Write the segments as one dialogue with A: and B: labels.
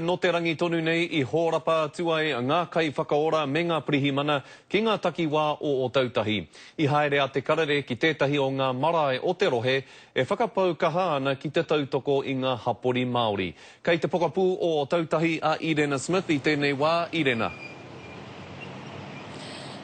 A: no te rangi tonu nei I hōrapa tuai ngā kai whakaora me ngā pirihimana ki ngā takiwā o tautahi. I haere a te karere ki tētahi o ngā marae o te rohe e whakapau kaha ana ki te tautoko I ngā hapori Māori. Kei te pokapū o tautahi a Irena Smith I tēnei wā, Irena.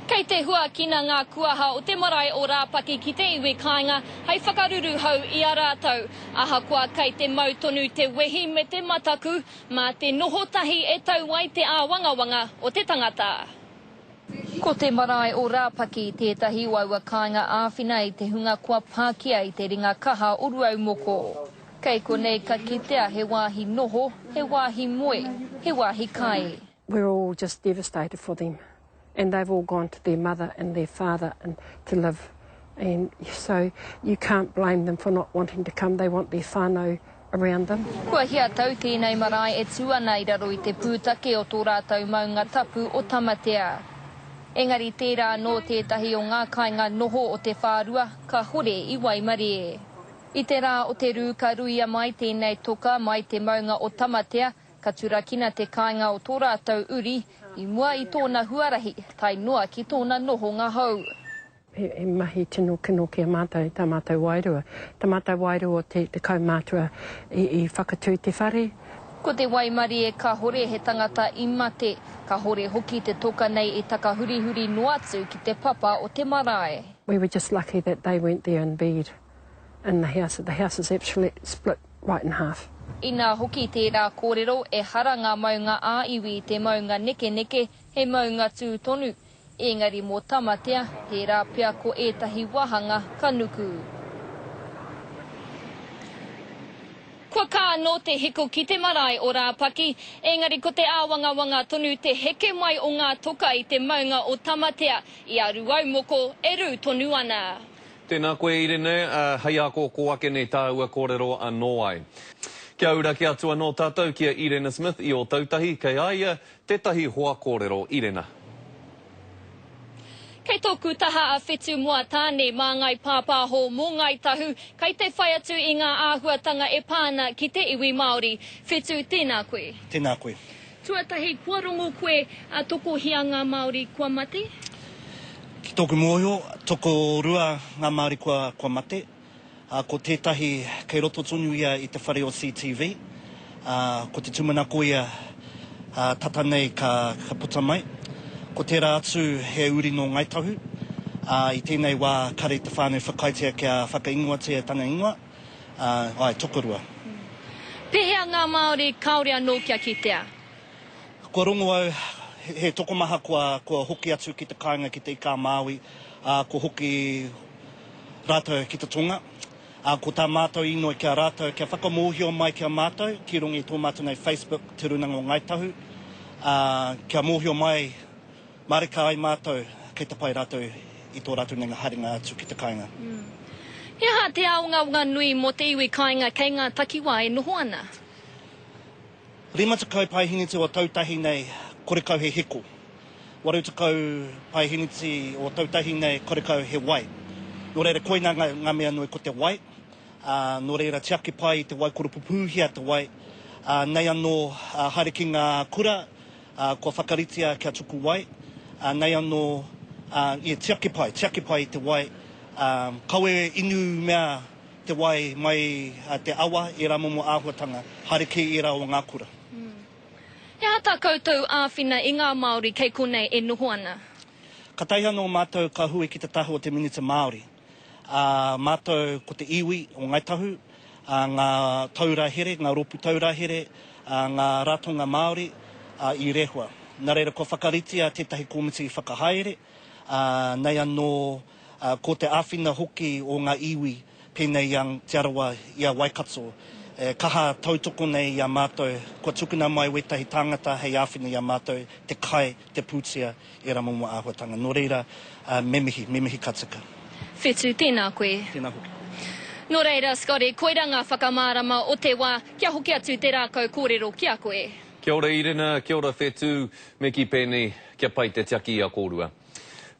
B: Kei te hua kina ngā kuaha o te marae o Rāpaki ki te iwi kāinga, hei whakaruru hau I a rātou. Ahakoa kei te mautonu te wehi me te mataku, mā te nohotahi e tau ai te āwangawanga o te tangata. Ko te marae o Rāpaki, tētahi waua kāinga āwhina I te hunga kua Pākia I te ringa kaha o ruau moko. Kei konei ka kitea he wāhi noho, he wāhi moe, he wāhi kai.
C: We're all just devastated for them. And they've all gone to their mother and their father and to live. And so you can't blame them for not wanting to come. They want their whānau around them.
B: Kua hia tau tēnei marae e tua nei raro I te pūtake o tō rātou maunga tapu o tamatea. Engari tērā no tētahi o ngā kāinga noho o te whārua, ka hore I Waimarie. I te rā o te rū ka ruia mai tēnei toka mai te maunga o tamatea, ka turakina te kāinga o tō rātou uri, I mua I tōna huarahi, tai noa ki tōna noho ngā hau.
C: He mahi tino kino ki a mātou, tā mātou wairua. Tā mātou wairua o te kaumātua I whakatū te whare.
B: Ko te Waimarie ka hore he tangata I mate, ka hore hoki te toka nei I takahurihuri noatu ki te papa o te marae.
C: We were just lucky that they weren't there in bed in the house. The house is actually split right in half.
B: Ina hoki tērā kōrero e hara ngā maunga āiwi te maunga neke neke he maunga tūtonu. Engari mō tamatea, he rā pia ko ētahi wahanga kanuku. Kua kā no te hiko ki te marae o Rāpaki, engari ko te āwangawanga tonu te heke mai o ngā toka I te maunga o tamatea I a ruau moko e rū tonu ana.
A: Tēnā koe Irene, hei ako ko ake nei tāua kōrero anō ai. Kia ura ki atua no tātou kia Irena Smith I o tautahi, kei aia tētahi hoa kōrero, Irena.
B: Kei tōku taha a whetū mua tāne mā ngai pāpāho mō ngai tahu, kei te whai atu I ngā āhuatanga e pāna ki te iwi Māori. Whetū, tēnā koe.
D: Tēnā koe.
B: Tuatahi, kua rongo koe a toko hia ngā Māori kua mate?
D: Ki tōku mōhio, toko rua ngā Māori kua mate. Ko tētahi kei roto tonu ia I te whare o CTV. Ko te tumanako ia tata nei ka puta mai. Ko tērā atu he uri no ngaitahu. I tēnei wā kare te whānau whakaitea kia whakaingoatea tanga ingoa. Ai, tokorua.
B: Pehea ngā Māori kaore anō kia kitea?
D: Kua rongo au, he tokomaha kua hoki atu ki te kāinga ki te ika Māui. Kua hoki rātou ki te tonga. Ko tā mātou ino kia rātou, kia whakamōhio mai kia mātou, ki rongi tō mātou nei Facebook, te runanga o Ngaitahu. Kia mōhio mai, marika ai mātou, kei te pai rātou I tō rātou nenga haringa atu ki te kāinga.
B: Hea te aonga nui mo te iwi kāinga kei ngā takiwā e noho ana?
D: Rima te kau pai hiniti o tautahi nei, kore kau he heko. Waru te kau pai hiniti o tautahi nei, kore kau he wai. Nō reira koina ngā mea nui ko te wai. Nō reira tiaki pai te wai koro pupuhia te wai. Nei anō haere ki ngā kura, ko whakaritia kia tuku wai. Nei anō tiaki pai te wai. Kaue inu mea te wai mai te awa I rā momo āhuatanga, haere ki I rā o ngā kura.
B: Hea tā koutou āwhina I ngā Māori kei konei e noho ana?
D: Ka taia no mātou ka hui ki te tahu o te minita Māori. Mātou ko te iwi o Ngaitahu, ngā taura here, ngā ropu taura here, ngā ratonga Māori I rehua. Nā reira ko whakaritia tētahi komiti whakahaere, nei anō ko te āwhina hoki o ngā iwi pēnei te arawa I a Waikato. Kaha tautoko nei I a mātou, kua tukuna mai wetahi tāngata hei āwhina I a mātou, te kai, te pūtia I rā momo āhuatanga. Nō reira, memehi katika.
B: Whetū, tēnā koe.
D: Tēnā hoki.
B: Nō reira, Scotty, koira ngā whakamārama o te wā, kia hoki atu te rākau kōrero, kia koe.
A: Kia ora Irena, kia ora Whetū, me ki pēnei, kia pai te tiaki I a kōrua.